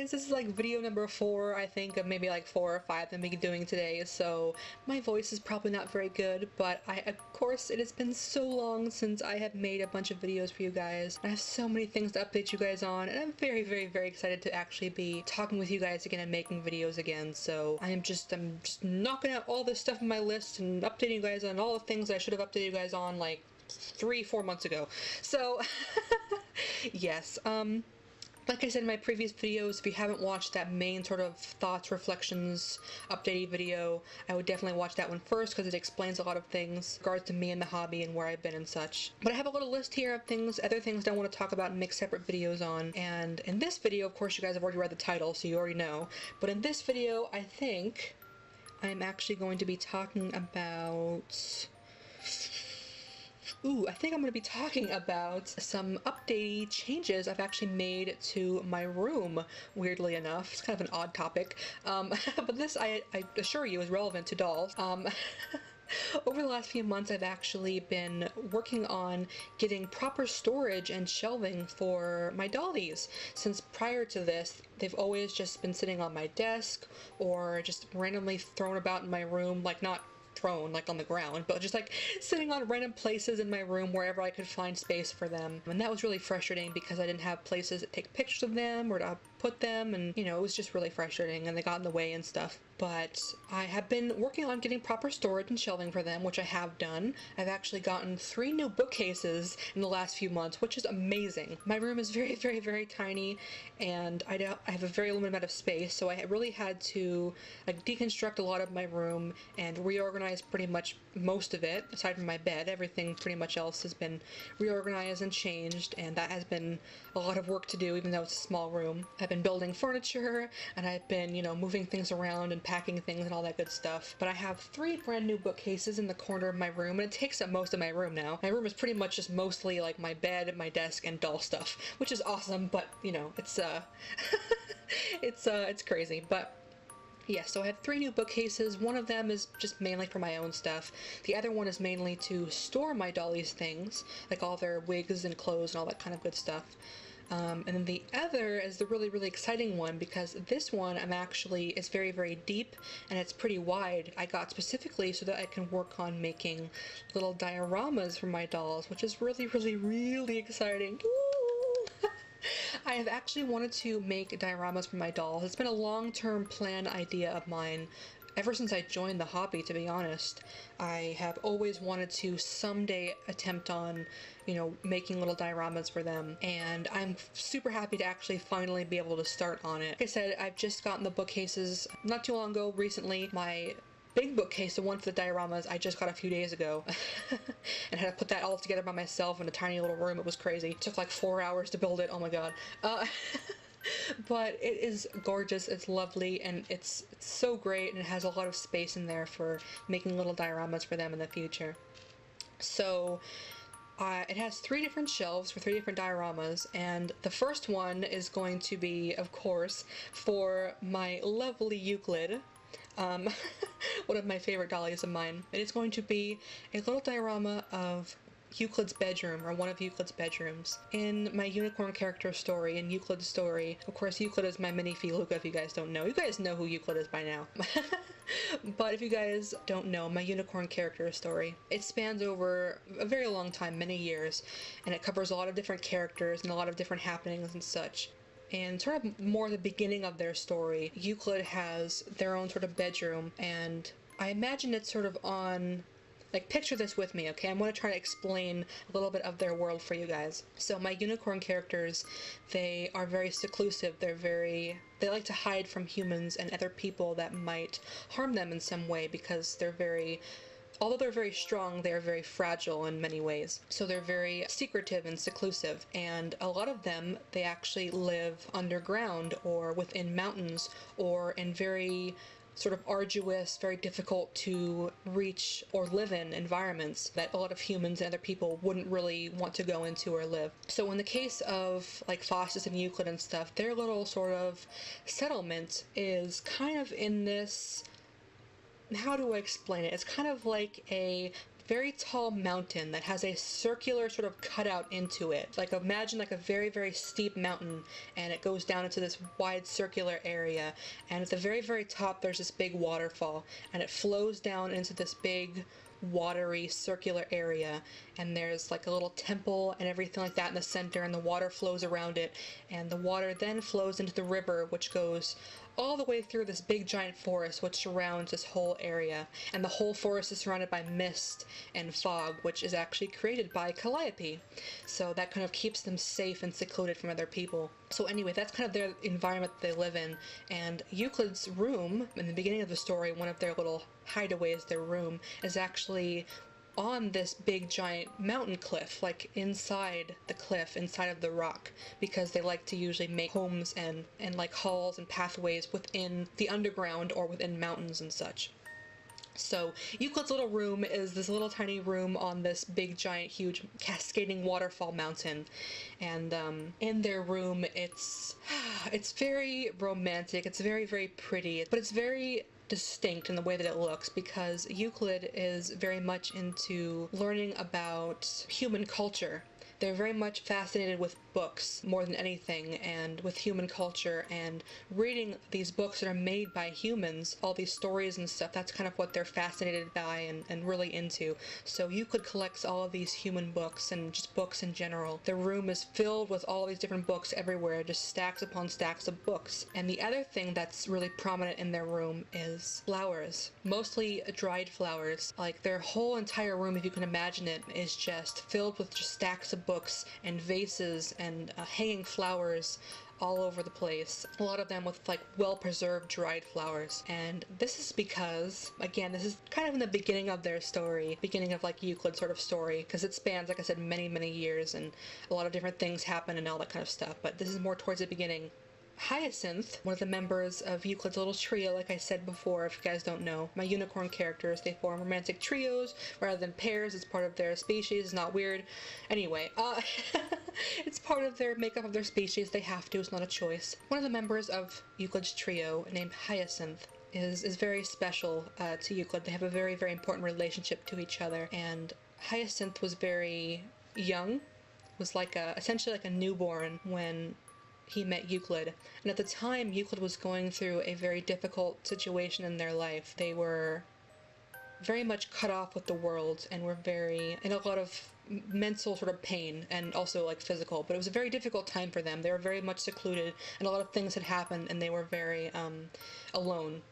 guys, this is like video number 4, I think, of maybe like 4 or 5 that I'm doing today, so my voice is probably not very good, but of course, it has been so long since I have made a bunch of videos for you guys. I have so many things to update you guys on, and I'm very, very, very excited to actually be talking with you guys again and making videos again, so I'm just knocking out all this stuff on my list and updating you guys on all the things I should have updated you guys on like 3-4 months ago. So, yes, like I said in my previous videos, if you haven't watched that main sort of thoughts, reflections, updated video, I would definitely watch that one first because it explains a lot of things in regards to me and the hobby and where I've been and such. But I have a little list here of things, other things that I want to talk about and make separate videos on. And in this video, of course, you guys have already read the title, so you already know. But in this video, I think I'm actually going to be talking about... I think I'm going to be talking about some updated changes I've actually made to my room, weirdly enough. It's kind of an odd topic, but this, I assure you, is relevant to dolls. Over the last few months, I've actually been working on getting proper storage and shelving for my dollies. Since prior to this, they've always just been sitting on my desk or just randomly thrown about in my room, like not thrown like on the ground, but just like sitting on random places in my room wherever I could find space for them. And that was really frustrating because I didn't have places to take pictures of them or to put them, and you know, it was just really frustrating and they got in the way and stuff. But I have been working on getting proper storage and shelving for them, which I have done. I've actually gotten 3 new bookcases in the last few months, which is amazing. My room is very, very, very tiny, and I have a very limited amount of space, so I really had to like deconstruct a lot of my room and reorganize pretty much most of it, aside from my bed. Everything pretty much else has been reorganized and changed, and that has been a lot of work to do, even though it's a small room. I've been building furniture, and I've been, you know, moving things around and packing things and all that good stuff. But I have 3 brand new bookcases in the corner of my room, and it takes up most of my room now. My room is pretty much just mostly like my bed, my desk, and doll stuff, which is awesome, but you know, it's it's crazy. But yeah, so I have 3 new bookcases. One of them is just mainly for my own stuff. The other one is mainly to store my dollies' things, like all their wigs and clothes and all that kind of good stuff. And then the other is the really, really exciting one, because this one is very, very deep and it's pretty wide. I got specifically so that I can work on making little dioramas for my dolls, which is really, really, really exciting. I have actually wanted to make dioramas for my dolls. It's been a long-term plan idea of mine ever since I joined the hobby, to be honest. I have always wanted to someday attempt on, you know, making little dioramas for them, and I'm super happy to actually finally be able to start on it. Like I said, I've just gotten the bookcases not too long ago. Recently, my big bookcase, the one for the dioramas, I just got a few days ago and had to put that all together by myself in a tiny little room. It was crazy. It took like 4 hours to build it. Oh my god. But it is gorgeous, it's lovely, and it's so great, and it has a lot of space in there for making little dioramas for them in the future. So it has 3 different shelves for 3 different dioramas, and the first one is going to be, of course, for my lovely Euclid. One of my favorite dollies of mine. It is going to be a little diorama of Euclid's bedroom, or one of Euclid's bedrooms, in my unicorn character story, in Euclid's story. Of course, Euclid is my Minifee Luka, if you guys don't know. You guys know who Euclid is by now. But if you guys don't know, my unicorn character story, it spans over a very long time, many years, and it covers a lot of different characters and a lot of different happenings and such. And sort of more the beginning of their story, Euclid has their own sort of bedroom, and I imagine it's sort of on... like, picture this with me, okay? I'm going to try to explain a little bit of their world for you guys. So my unicorn characters, they are very seclusive. They like to hide from humans and other people that might harm them in some way, because although they're very strong, they're very fragile in many ways. So they're very secretive and seclusive, and a lot of them, they actually live underground or within mountains or in very sort of arduous, very difficult to reach or live in environments that a lot of humans and other people wouldn't really want to go into or live. So in the case of like Faustus and Euclid and stuff, their little sort of settlement is kind of in this, how do I explain it? It's kind of like a very tall mountain that has a circular sort of cutout into it. Like imagine like a very, very steep mountain, and it goes down into this wide circular area, and at the very, very top there's this big waterfall, and it flows down into this big watery circular area, and there's like a little temple and everything like that in the center, and the water flows around it, and the water then flows into the river, which goes all the way through this big giant forest which surrounds this whole area, and the whole forest is surrounded by mist and fog, which is actually created by Calliope, so that kind of keeps them safe and secluded from other people. So anyway, that's kind of their environment that they live in, and Euclid's room, in the beginning of the story, one of their little hideaways, their room, is actually on this big giant mountain cliff, like inside the cliff, inside of the rock, because they like to usually make homes and like halls and pathways within the underground or within mountains and such. So Euclid's little room is this little tiny room on this big giant huge cascading waterfall mountain, and in their room it's very romantic, it's very, very pretty, but it's very distinct in the way that it looks, because Euclid is very much into learning about human culture. They're very much fascinated with books more than anything, and with human culture, and reading these books that are made by humans, all these stories and stuff. That's kind of what they're fascinated by and really into. So Euclid collects all of these human books and just books in general. The room is filled with all these different books everywhere, just stacks upon stacks of books. And the other thing that's really prominent in their room is flowers, mostly dried flowers. Like their whole entire room, if you can imagine it, is just filled with just stacks of books and vases and hanging flowers all over the place. A lot of them with like well-preserved dried flowers. And this is because, again, this is kind of in the beginning of their story, beginning of like Euclid sort of story, because it spans, like I said, many, many years, and a lot of different things happen and all that kind of stuff, but this is more towards the beginning. Hyacinth, one of the members of Euclid's little trio, like I said before, if you guys don't know, my unicorn characters, they form romantic trios rather than pairs. It's part of their species. It's not weird. Anyway, it's part of their makeup of their species. They have to. It's not a choice. One of the members of Euclid's trio, named Hyacinth, is very special to Euclid. They have a very, very important relationship to each other, and Hyacinth was very young, was like essentially like a newborn when he met Euclid. And at the time, Euclid was going through a very difficult situation in their life. They were very much cut off with the world, and were very in a lot of mental sort of pain, and also like physical, but it was a very difficult time for them. They were very much secluded, and a lot of things had happened, and they were very alone,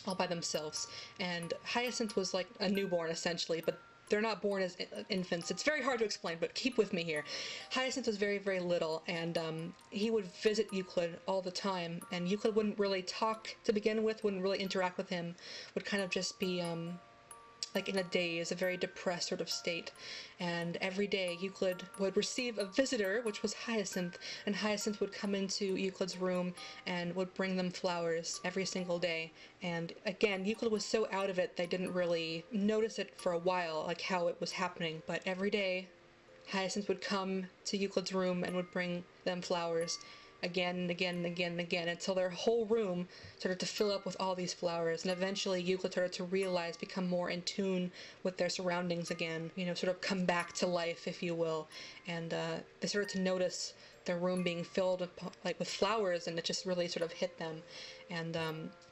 all by themselves. And Hyacinth was like a newborn essentially, but they're not born as infants. It's very hard to explain, but keep with me here. Hyacinth was very, very little, and he would visit Euclid all the time, and Euclid wouldn't really talk to begin with, wouldn't really interact with him, would kind of just be like in a daze, a very depressed sort of state. And every day Euclid would receive a visitor, which was Hyacinth, and Hyacinth would come into Euclid's room and would bring them flowers every single day. And again, Euclid was so out of it, they didn't really notice it for a while, like how it was happening, but every day Hyacinth would come to Euclid's room and would bring them flowers again and again and again and again, until their whole room started to fill up with all these flowers. And eventually Euclid started to realize, become more in tune with their surroundings again, you know, sort of come back to life, if you will. And they started to notice their room being filled with flowers, and it just really sort of hit them. And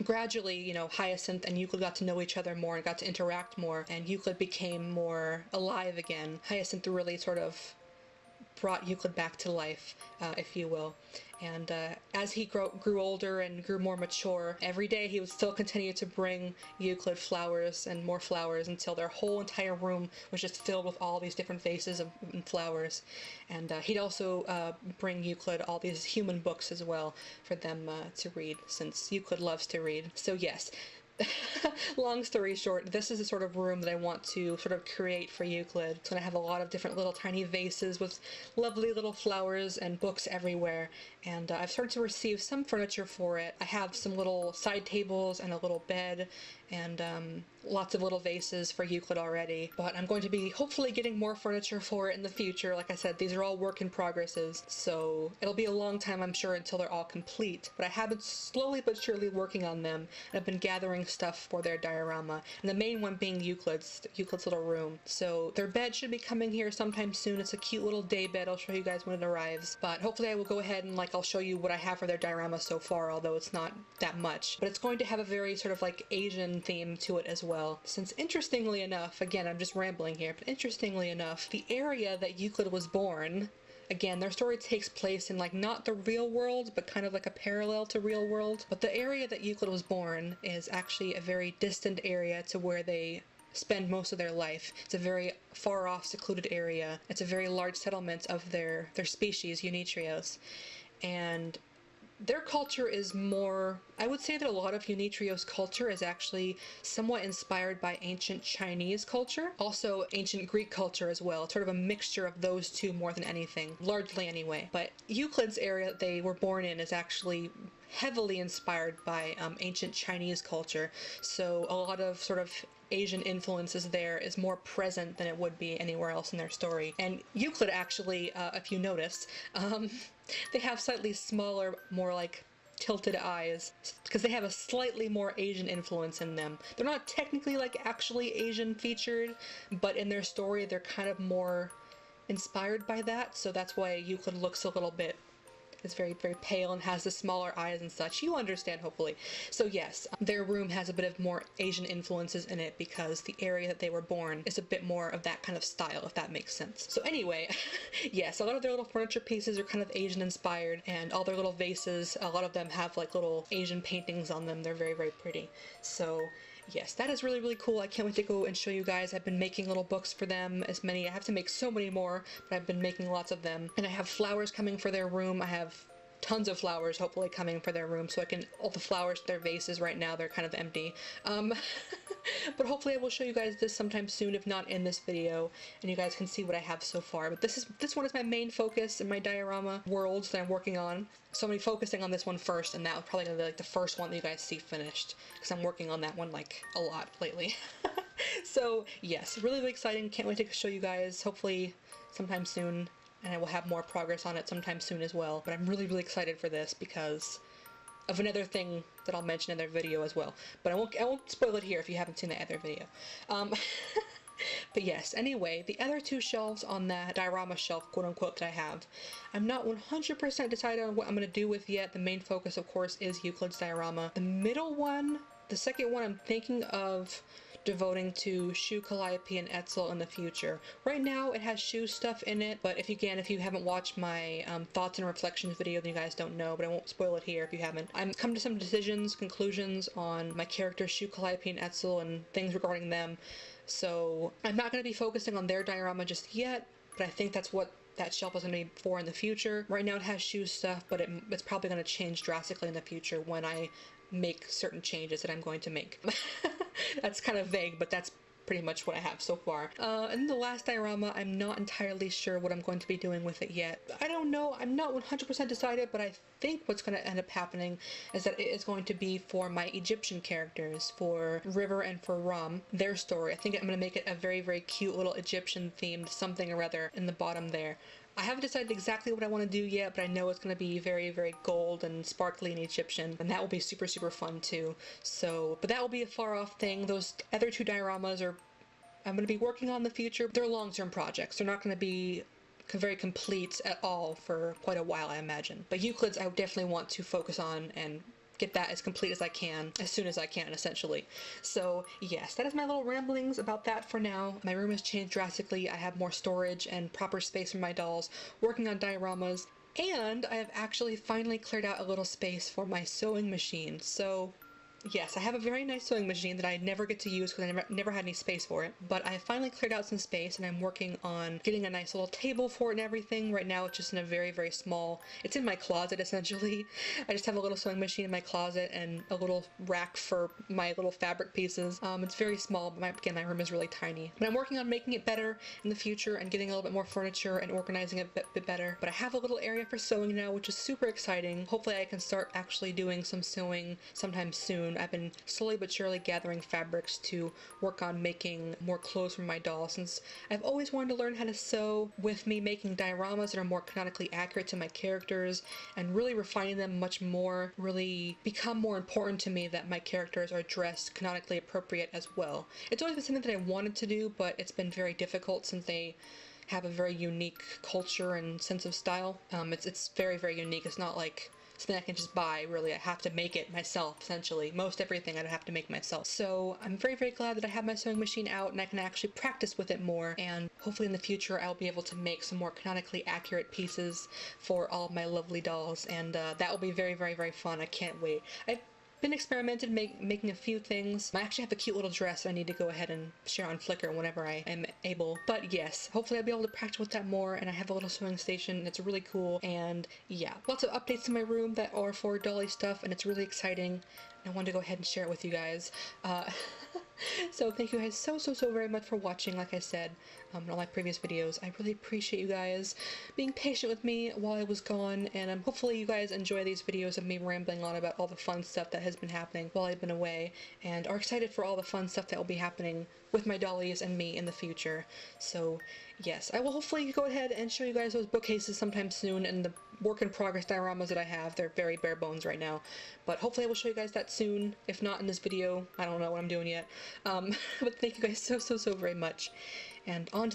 gradually, you know, Hyacinth and Euclid got to know each other more and got to interact more, and Euclid became more alive again. Hyacinth really sort of brought Euclid back to life, if you will. And as he grew older and grew more mature, every day he would still continue to bring Euclid flowers and more flowers, until their whole entire room was just filled with all these different vases of flowers. And he'd also bring Euclid all these human books as well for them to read, since Euclid loves to read. So yes, long story short, this is the sort of room that I want to sort of create for Euclid. It's going to have a lot of different little tiny vases with lovely little flowers and books everywhere, and I've started to receive some furniture for it. I have some little side tables and a little bed and lots of little vases for Euclid already, but I'm going to be hopefully getting more furniture for it in the future. Like I said, these are all work in progresses, so it'll be a long time, I'm sure, until they're all complete, but I have been slowly but surely working on them, and I've been gathering stuff for their diorama, and the main one being Euclid's little room. So their bed should be coming here sometime soon. It's a cute little day bed. I'll show you guys when it arrives, but hopefully I will go ahead and I'll show you what I have for their diorama so far, although it's not that much, but it's going to have a very sort of Asian theme to it as well, since interestingly enough, again, I'm just rambling here, but interestingly enough, the area that Euclid was born, again, their story takes place in not the real world, but kind of a parallel to real world, but the area that Euclid was born is actually a very distant area to where they spend most of their life. It's a very far off, secluded area. It's a very large settlement of their species, Unitrios, and their culture is more, I would say that a lot of Unitrios culture is actually somewhat inspired by ancient Chinese culture, also ancient Greek culture as well. It's sort of a mixture of those two more than anything, largely anyway. But Euclid's area that they were born in is actually heavily inspired by ancient Chinese culture, so a lot of sort of Asian influences there is more present than it would be anywhere else in their story. And Euclid actually, if you notice, they have slightly smaller, more tilted eyes, because they have a slightly more Asian influence in them. They're not technically actually Asian featured, but in their story they're kind of more inspired by that, so that's why Euclid looks a little bit, it's very, very pale and has the smaller eyes and such. You understand, hopefully. So yes, their room has a bit of more Asian influences in it because the area that they were born is a bit more of that kind of style, if that makes sense. So anyway, yes, a lot of their little furniture pieces are kind of Asian inspired, and all their little vases, a lot of them have little Asian paintings on them. They're very, very pretty. So yes, that is really, really cool. I can't wait to go and show you guys. I've been making little books for them, I have to make so many more, but I've been making lots of them. And I have flowers coming for their room. I have tons of flowers hopefully coming for their room, so all the flowers, their vases right now, they're kind of empty. But hopefully I will show you guys this sometime soon, if not in this video, and you guys can see what I have so far. But this one is my main focus in my diorama worlds that I'm working on. So I'm going to be focusing on this one first, and that was probably going to be the first one that you guys see finished, because I'm working on that one a lot lately. So yes, really, really exciting. Can't wait to show you guys, hopefully sometime soon, and I will have more progress on it sometime soon as well. But I'm really, really excited for this because of another thing that I'll mention in their video as well. But I won't spoil it here if you haven't seen the other video. But yes, anyway, the other two shelves on that diorama shelf, quote-unquote, that I have, I'm not 100% decided on what I'm going to do with yet. The main focus, of course, is Euclid's diorama. The middle one, the second one, I'm thinking of devoting to Shue, Calliope, and Etzel in the future. Right now it has Shue stuff in it, but if you haven't watched my thoughts and reflections video, then you guys don't know, but I won't spoil it here if you haven't. I'm come to some conclusions on my characters Shue, Calliope, and Etzel and things regarding them, so I'm not going to be focusing on their diorama just yet, but I think that's what that shelf is going to be for in the future. Right now it has Shue stuff, but it's probably going to change drastically in the future when I make certain changes that I'm going to make. That's kind of vague, but that's pretty much what I have so far. And the last diorama, I'm not entirely sure what I'm going to be doing with it yet. I don't know, I'm not 100% decided, but I think what's going to end up happening is that it is going to be for my Egyptian characters, for River and for Raum, their story. I think I'm going to make it a very, very cute little Egyptian themed something or other in the bottom there. I haven't decided exactly what I want to do yet, but I know it's going to be very, very gold and sparkly and Egyptian, and that will be super, super fun too. So, but that will be a far off thing. Those other two dioramas I'm going to be working on in the future. They're long-term projects. They're not going to be very complete at all for quite a while, I imagine. But Euclid's I definitely want to focus on and get that as complete as I can, as soon as I can, essentially. So yes, that is my little ramblings about that for now. My room has changed drastically. I have more storage and proper space for my dolls, working on dioramas, and I have actually finally cleared out a little space for my sewing machine. So yes, I have a very nice sewing machine that I never get to use because I never had any space for it, but I finally cleared out some space and I'm working on getting a nice little table for it and everything. Right now it's just in a very, very small, it's in my closet essentially. I just have a little sewing machine in my closet and a little rack for my little fabric pieces. It's very small, but again, my room is really tiny. But I'm working on making it better in the future and getting a little bit more furniture and organizing it a bit better. But I have a little area for sewing now, which is super exciting. Hopefully I can start actually doing some sewing sometime soon. soon. I've been slowly but surely gathering fabrics to work on making more clothes for my doll, since I've always wanted to learn how to sew, with me making dioramas that are more canonically accurate to my characters and really refining them much more, really become more important to me that my characters are dressed canonically appropriate as well. It's always been something that I wanted to do, but it's been very difficult since they have a very unique culture and sense of style. It's very, very unique. It's not like something I can just buy, really. I have to make it myself, essentially. Most everything I'd have to make myself. So I'm very, very glad that I have my sewing machine out and I can actually practice with it more, and hopefully in the future I'll be able to make some more canonically accurate pieces for all of my lovely dolls, and that will be very, very, very fun. I can't wait. I've been experimented making a few things. I actually have a cute little dress I need to go ahead and share on Flickr whenever I am able. But yes, hopefully I'll be able to practice with that more, and I have a little sewing station. It's really cool, and yeah, lots of updates in my room that are for dolly stuff, and it's really exciting. I wanted to go ahead and share it with you guys. So thank you guys so very much for watching, like I said, in all my previous videos. I really appreciate you guys being patient with me while I was gone, and hopefully you guys enjoy these videos of me rambling on about all the fun stuff that has been happening while I've been away, and are excited for all the fun stuff that will be happening with my dollies and me in the future. So yes, I will hopefully go ahead and show you guys those bookcases sometime soon, and the work in progress dioramas that I have. They're very bare bones right now, but hopefully I will show you guys that soon. If not in this video, I don't know what I'm doing yet. But thank you guys so very much, and on to